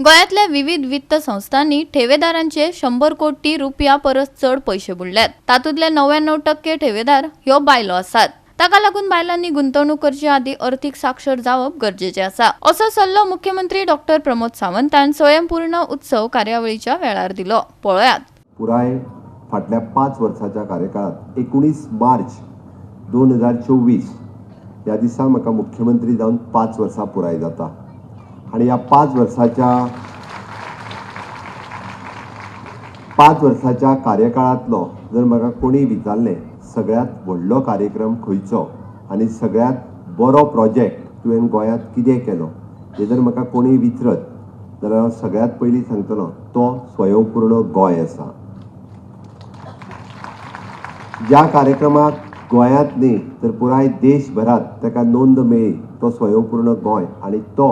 गोयातल्या विविध वित्त संस्थांनी ठेवेदारांचे 100 कोटी रुपया परस चढ पैसे बुडल्यात। तातूंतले 99% ठेवेदार ह्यो बायलो आसात। ताका लागून बायलांनी गुंतवणूक करचे आदी अर्थीक साक्षर जावप गरजेचे आसा, असो सल्लो मुख्यमंत्री डॉ. प्रमोद सावंतान स्वयंपूर्ण उत्सव कार्यावळीच्या वेळार दिलो। पळयात। पुराय फाटल्या 5 वर्साच्या कार्यकाळात 19 मार्च 2024 या दिसा म्हाका मुख्यमंत्री जावन 5 वर्सां पुराय जाता आणि या 5 वर्साच्या कार्यकाळातलो जर म्हाका कोणी विचारले सगळ्यात व्हडलो कार्यक्रम खंयचो आणि सगळ्यात बरो प्रोजेक्ट तुवें गोंयांत कितें केलो हे जर म्हाका कोणी विचारत जाल्यार हांव सगळ्यात पयलीं सांगतलो तो स्वयंपूर्ण गोंय आसा। ज्या कार्यक्रमाक गोंयांत न्ही तर पुराय देशभरात ताका नोंद मेळ्ळी तो स्वयंपूर्ण गोंय आणि तो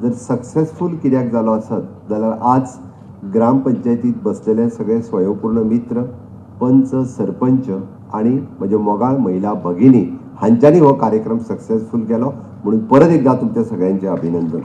जर सक्सेसफूल कित्याक जालो आसत जाल्यार आज ग्रामपंचायतीत बसलेले सगळे स्वयंपूर्ण मित्र, पंच, सरपंच आणि म्हजे मोगाळ महिला भगिनी हांच्यांनी हो कार्यक्रम सक्सेसफूल केलो म्हणून परत एकदा तुमच्या सगळ्यांचे अभिनंदन।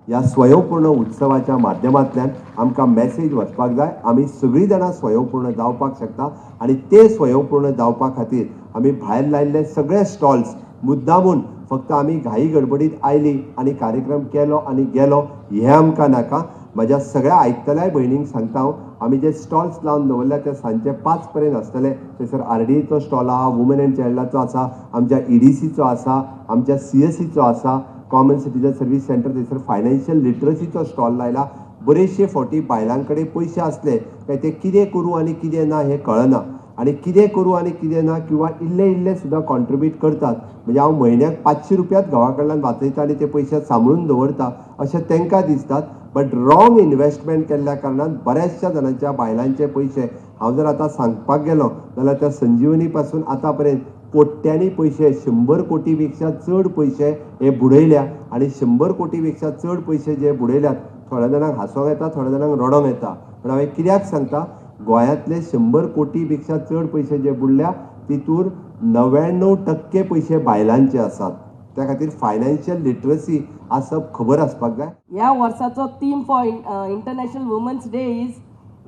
या स्वयंपूर्ण उत्सवाच्या माध्यमांतल्यान आमकां मेसेज वचपाक जाय आमी सगळीं जाणां स्वयंपूर्ण जावपाक शकता आणि ते स्वयंपूर्ण जावपा खातीर आमी भायर लायिल्ले सगळे स्टॉल्स मुद्दामून फक्त आमी घाई गडबडीत आयली आणि कार्यक्रम केलो आणि गेलो हे आमकां नाका। म्हज्या सगळ्या आयकतल्या भयणींक सांगता हांव आमी जे स्टॉल्स लावन दवरल्या ते सांजचे 5 पर्यंत आसतले। थंयसर RDAचो स्टॉल आहा, वुमन एंड चायल्डाचो आसा, आमच्या EDCचो आसा, आमच्या CSEचो आसा, कॉमन सिटीजन सर्वीस सेंटर थंयसर फायनान्शियल लिटरसीचो स्टॉल लायला। बरेचशे फावटी बायलां कडेन पयशे असले काय ते कितें करूं आनी कितें ना हे कळना आणि कितें करूं आनी कितें ना किंवा इल्ले सुद्दां कॉन्ट्रिब्यूट करतात म्हणजे हांव म्हयन्याक 500 रुपयाच घोवा कडल्यान वाचयता आनी ते पयशे सांबाळून दवरता अशें तांकां दिसतात। बट रॉंग इन्वेस्टमेंट केल्ल्या कारणान बऱ्याचशा जाणांच्या बायलांचे पयशे हांव जर आतां सांगपाक गेलो जाल्यार त्या संजीवनी पासून आतां पर्यंत कोट्यांनी पयशे 100 कोटी पेक्षा चड पयशे हे बुडयल्या आणि 100 कोटी पेक्षा चड पयशे जे बुडयल्यात थोड्या जाणांक हांसोंक येता, थोड्या जाणांक रडोंक येता, पण हांवें कित्याक सांगता गोंयांतले 100 कोटी पेक्षा चड पयशे जे बुडल्या तितूर 99% पयशे बायलांचे आसात। त्या खातीर फायनान्शियल लिटरसी आसप खबर आसपाक जाय। या वर्साचो theme for international women's day is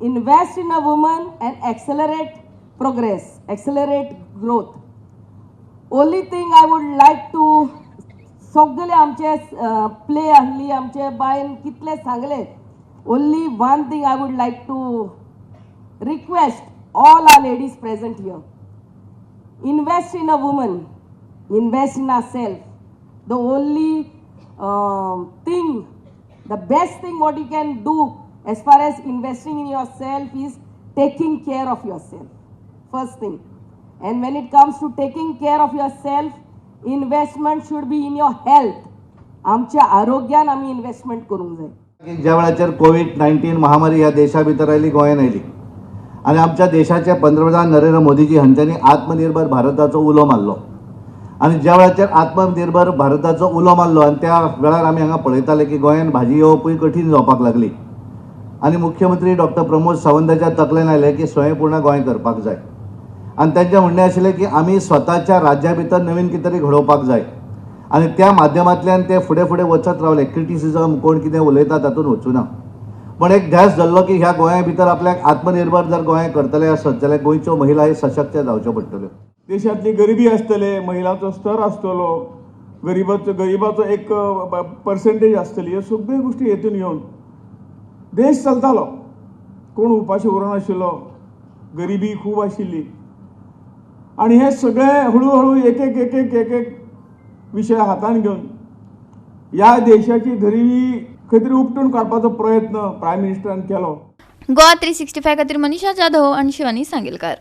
invest in a woman and accelerate progress, accelerate growth. Only thing I would like to सगळे आमचे प्ले आहली आमचे बायन कितले सांगले, only one thing I would like to request all our ladies present here, invest in a woman, invest in ourselves. The only thing, the best thing what you can do as far as investing in yourself is taking care of yourself, first thing. And when it comes to taking care of yourself, investment should be in your health. आमच्या आरोग्यान आमी investment करूंक जाय। ज्या वेळाचेर कोविड-19 महामारी ह्या देशा भितर आयली, गोंयांत आयली आणि आमच्या देशाचे पंतप्रधान नरेंद्र मोदीजी हांच्यांनी आत्मनिर्भर भारताचो उलो मारलो आणि ज्या वेळाचेर आत्मनिर्भर भारताचो उलो मारलो आणि त्या वेळार आमी हांगा पळयताले की गोंयांत भाजी येवपूय कठीण जावपाक लागली आणि मुख्यमंत्री डॉ. प्रमोद सावंताच्या तकलेन आयले की स्वयंपूर्ण गोंय करपाक जाय आणि तांचें म्हणणें आशिल्लें की आमी स्वताच्या राज्या भितर नवीन कितें तरी घडोवपाक जाय आणि त्या माध्यमांतल्यान ते फुडें फुडें वचत रावले। क्रिटिसिजम कोण कितें उलयता तातूंत वचूना, पण एक ध्यास धरलो की ह्या गोंया भितर आपल्याक आत्मनिर्भर जर गोंय करतले आसत जाल्यार गोंयच्यो महिला हे सशक्त जावच्यो पडटल्यो। देशातली गरिबी आसतले, महिलांचो स्तर आसतलो, गरिबाचो एक पर्सेंटेज आसतली, ह्यो सगळ्यो गोष्टी हेतून येवन देश चलतालो। कोण उपाशी उरनाशिल्लो, गरिबी खूब आशिल्ली आणि हे सगळे हळू एक एक विशय हातान घेवन ह्या देशाची गरिबी खंय तरी उपटून काडपाचो प्रयत्न प्रायम मिनिस्टरान केलो। गोवा 365 खातीर मनीषा जाधव आणि शिवानी सांगेलकार।